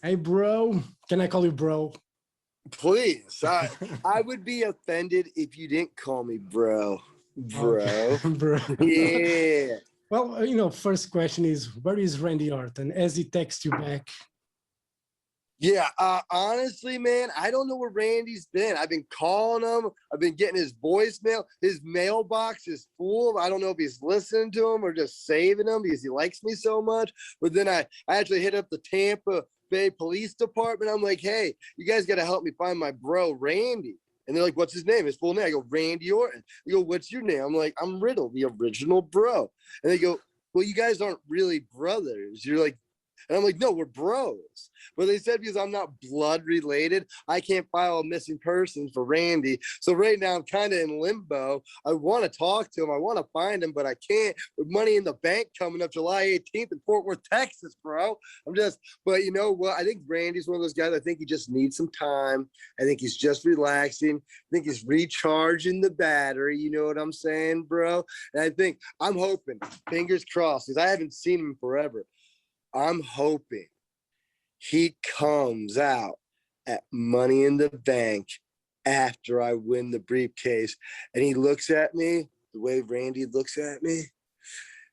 Hey, bro. Can I call you bro? Please. I would be offended if you didn't call me bro. Bro. Okay, bro. Yeah. Well, first question is, where is Randy Orton? As he texts you back. Yeah, honestly, man, I don't know where Randy's been. I've been calling him. I've been getting his voicemail. His mailbox is full. I don't know if he's listening to him or just saving them because he likes me so much. But then I actually hit up the Tampa Bay Police Department. I'm like, hey, you guys got to help me find my bro, Randy. And they're like, what's his name? His full name. I go, Randy Orton. They go, what's your name? I'm like, I'm Riddle, the original bro. And they go, well, you guys aren't really brothers. You're like, and I'm like, no, we're bros. But they said because I'm not blood related, I can't file a missing person for Randy. So right now I'm kind of in limbo. I want to talk to him. I want to find him, but I can't. With Money in the Bank coming up July 18th in Fort Worth, Texas, bro. But you know what? I think Randy's one of those guys. I think he just needs some time. I think he's just relaxing. I think he's recharging the battery. You know what I'm saying, bro? And I'm hoping, fingers crossed, because I haven't seen him forever. I'm hoping he comes out at Money in the Bank after I win the briefcase and he looks at me the way Randy looks at me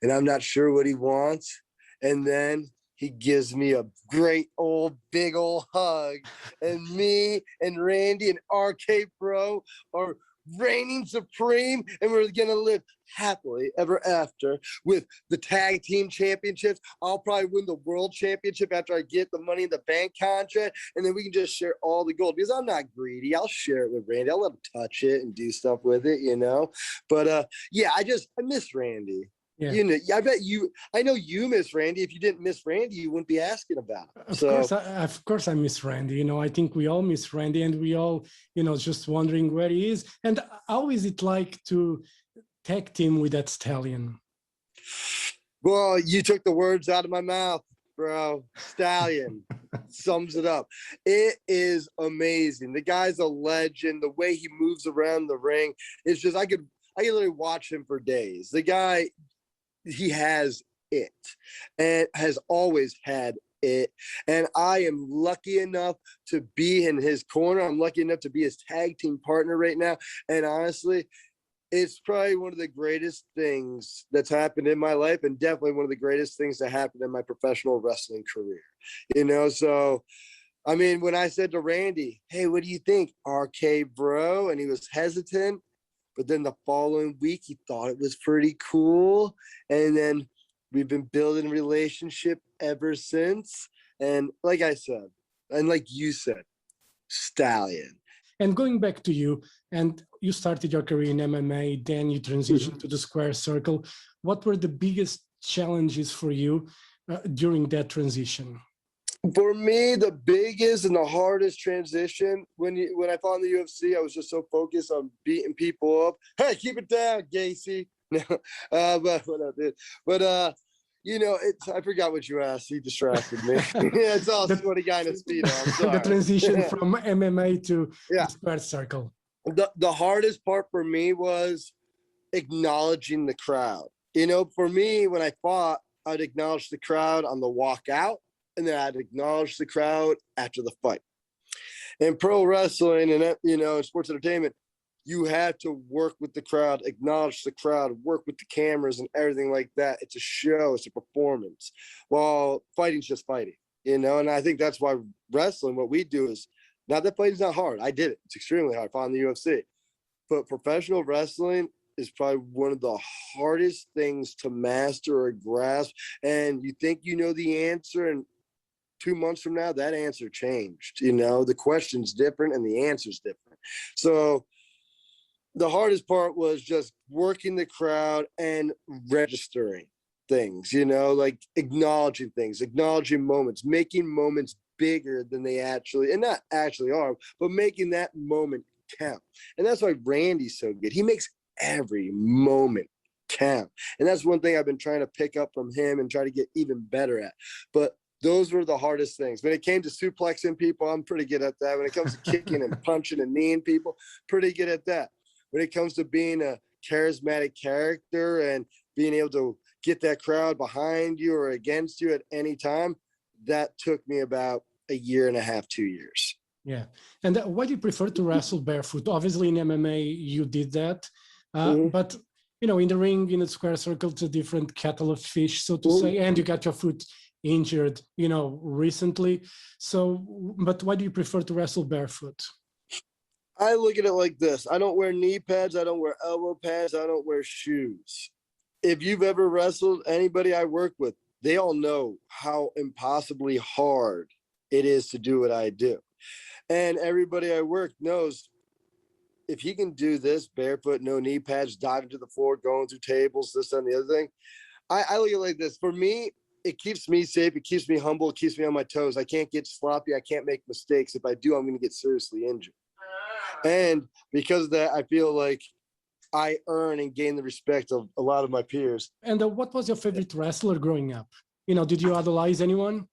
and I'm not sure what he wants. And then he gives me a great big old hug and me and Randy and RK Bro are reigning supreme and we're gonna live happily ever after with the tag team championships. I'll probably win the world championship after I get the Money in the Bank contract, and then we can just share all the gold because I'm not greedy. I'll share it with Randy. I'll let him touch it and do stuff with it, you know. But yeah, I miss Randy. Yeah. You know, I know you miss Randy. If you didn't miss Randy, you wouldn't be asking about it. Of course I miss Randy. You know, I think we all miss Randy and we all, just wondering where he is. And how is it like to tag team with that stallion? Well, you took the words out of my mouth, bro. Stallion sums it up. It is amazing. The guy's a legend. The way he moves around the ring, it's just, I could literally watch him for days. The guy, he has it and has always had it. And I am lucky enough to be in his corner. I'm lucky enough to be his tag team partner right now. And honestly, it's probably one of the greatest things that's happened in my life and definitely one of the greatest things that happened in my professional wrestling career. You know, so I mean, when I said to Randy, hey, what do you think, RK Bro? And he was hesitant. But then the following week, he thought it was pretty cool. And then we've been building a relationship ever since. And like I said, and like you said, stallion. And going back to you, and you started your career in MMA, then you transitioned to the square circle. What were the biggest challenges for you during that transition? For me, the biggest and the hardest transition when I fought in the UFC, I was just so focused on beating people up. Hey, keep it down, Gacy. You know, I forgot what you asked. You distracted me. Yeah, it's all sweaty guy in a speedo. The transition from MMA to the square circle. The hardest part for me was acknowledging the crowd. You know, for me, when I fought, I'd acknowledge the crowd on the walk out. And then I'd acknowledge the crowd after the fight. In pro wrestling and, you know, sports entertainment, you have to work with the crowd, acknowledge the crowd, work with the cameras and everything like that. It's a show, it's a performance. While fighting's just fighting, you know? And I think that's why wrestling, what we do is, not that fighting's not hard. I did it. It's extremely hard. I fought in the UFC. But professional wrestling is probably one of the hardest things to master or grasp. And you think you know the answer, and 2 months from now, that answer changed. You know, the question's different and the answer's different. So the hardest part was just working the crowd and registering things, you know, like acknowledging things, acknowledging moments, making moments bigger than they actually, and not actually are, but making that moment count. And that's why Randy's so good. He makes every moment count. And that's one thing I've been trying to pick up from him and try to get even better at. But those were the hardest things. When it came to suplexing people, I'm pretty good at that. When it comes to kicking and punching and kneeing people, pretty good at that. When it comes to being a charismatic character and being able to get that crowd behind you or against you at any time, that took me about a year and a half, 2 years. Yeah. And why do you prefer to wrestle barefoot? Obviously in MMA, you did that. But, you know, in the ring, in a square circle, it's a different kettle of fish, so to say, and you got your foot injured, you know, recently. So, but why do you prefer to wrestle barefoot? I look at it like this. I don't wear knee pads. I don't wear elbow pads. I don't wear shoes. If you've ever wrestled anybody I work with, they all know how impossibly hard it is to do what I do. And everybody I work knows if he can do this barefoot, no knee pads, diving to the floor, going through tables, this and the other thing. I look at it like this. For me, it keeps me safe. It keeps me humble. It keeps me on my toes. I can't get sloppy. I can't make mistakes. If I do, I'm going to get seriously injured. And because of that, I feel like I earn and gain the respect of a lot of my peers. And what was your favorite wrestler growing up? You know, did you idolize anyone?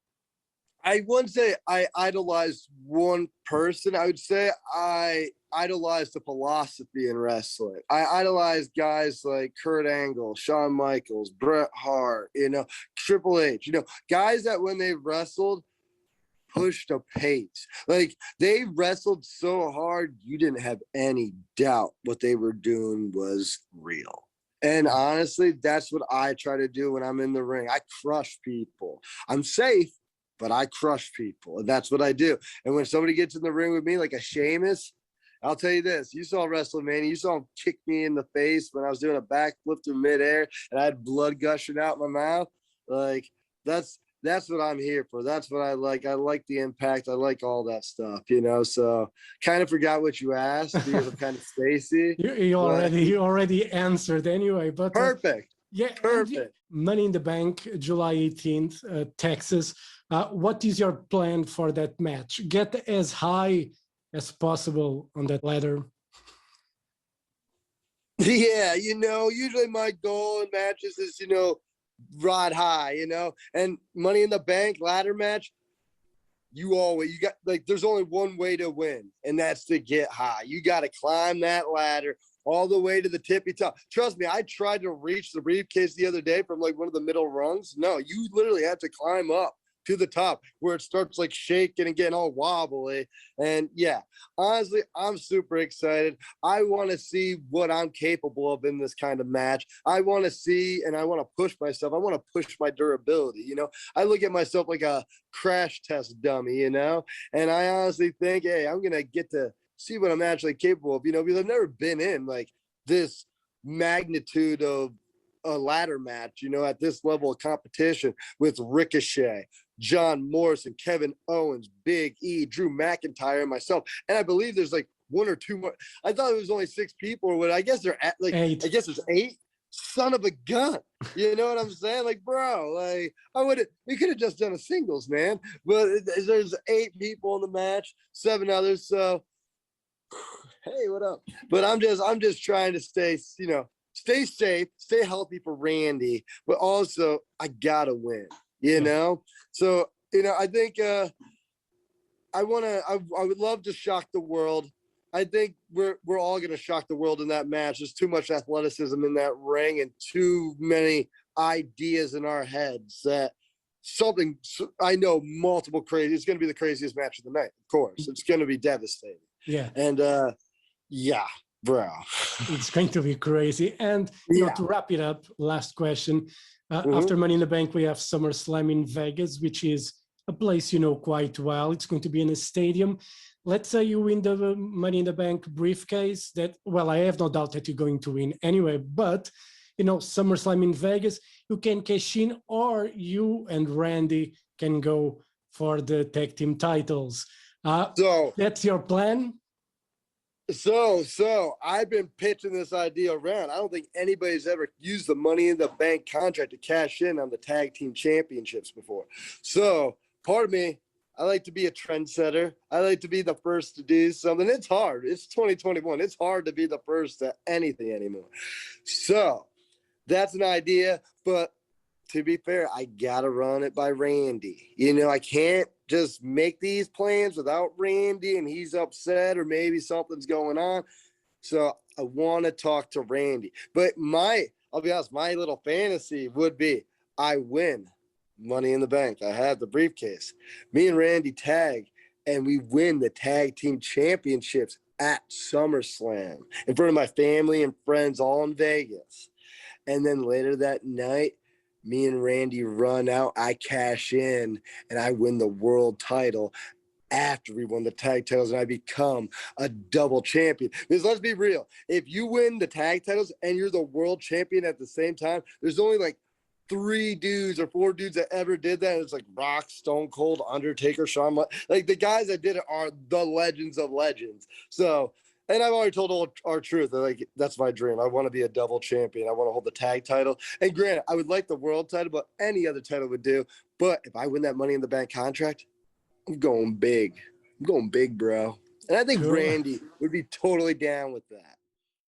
I wouldn't say I idolized one person. I would say I idolized the philosophy in wrestling. I idolized guys like Kurt Angle, Shawn Michaels, Bret Hart, you know, Triple H, you know, guys that when they wrestled, pushed a pace. Like they wrestled so hard, you didn't have any doubt what they were doing was real. And honestly, that's what I try to do when I'm in the ring. I crush people. I'm safe, but I crush people, and that's what I do. And when somebody gets in the ring with me, like a Sheamus, I'll tell you this: you saw WrestleMania, you saw him kick me in the face when I was doing a backflip through midair, and I had blood gushing out my mouth. Like that's what I'm here for. That's what I like. I like the impact. I like all that stuff, you know. So kind of forgot what you asked because I'm kind of Stacy. You already answered anyway. But perfect. Yeah, perfect. Money in the Bank, July 18th, Texas. What is your plan for that match? Get as high as possible on that ladder. Yeah, you know, usually my goal in matches is, you know, ride high, you know, and Money in the Bank ladder match, you got like, there's only one way to win, and that's to get high. You got to climb that ladder all the way to the tippy top. Trust me, I tried to reach the briefcase the other day from like one of the middle rungs. No, you literally have to climb up to the top where it starts like shaking and getting all wobbly. And yeah, honestly, I'm super excited. I want to see what I'm capable of in this kind of match. I want to see, and I want to push myself. I want to push my durability. You know, I look at myself like a crash test dummy, you know, and I honestly think, hey, I'm going to get to see what I'm actually capable of, you know, because I've never been in like this magnitude of a ladder match, you know, at this level of competition with Ricochet, John Morrison, Kevin Owens, Big E, Drew McIntyre, and myself. And I believe there's like one or two more. I thought it was only 6 people, or what. I guess they're at like 8. I guess there's 8. Son of a gun. You know what I'm saying? Like, bro, like we could have just done a singles, man. But there's 8 people in the match, 7 others. So hey, what up? But I'm just trying to stay, you know, stay safe, stay healthy for Randy, but also I gotta win, you know? So, you know, I think I would love to shock the world. I think we're all gonna shock the world in that match. There's too much athleticism in that ring and too many ideas in our heads that something, I know, multiple crazy. It's gonna be the craziest match of the night, of course. It's gonna be devastating. Yeah. And yeah, bro. It's going to be crazy. And you know, to wrap it up, last question. After Money in the Bank, we have SummerSlam in Vegas, which is a place you know quite well. It's going to be in a stadium. Let's say you win the Money in the Bank briefcase. That, well, I have no doubt that you're going to win anyway. But, you know, SummerSlam in Vegas, you can cash in, or you and Randy can go for the tag team titles. So that's your plan? So I've been pitching this idea around. I don't think anybody's ever used the Money in the Bank contract to cash in on the tag team championships before. So part of me, I like to be a trendsetter. I like to be the first to do something. It's hard. It's 2021. It's hard to be the first to anything anymore. So that's an idea. But to be fair, I got to run it by Randy. You know, I can't just make these plans without Randy and he's upset or maybe something's going on. So I want to talk to Randy. But I'll be honest, my little fantasy would be I win Money in the Bank. I had the briefcase. Me and Randy tag, and we win the tag team championships at SummerSlam in front of my family and friends all in Vegas. And then later that night, me and Randy run out. I cash in, and I win the world title after we won the tag titles, and I become a double champion. Because let's be real, if you win the tag titles and you're the world champion at the same time, there's only like 3 dudes or 4 dudes that ever did that. It's like Rock, Stone Cold, Undertaker, Shawn. Like the guys that did it are the legends of legends. So, and I've already told our truth. Like that's my dream. I want to be a double champion. I want to hold the tag title. And granted, I would like the world title, but any other title would do. But if I win that Money in the Bank contract, I'm going big. I'm going big, bro. And I think Cool. Randy would be totally down with that.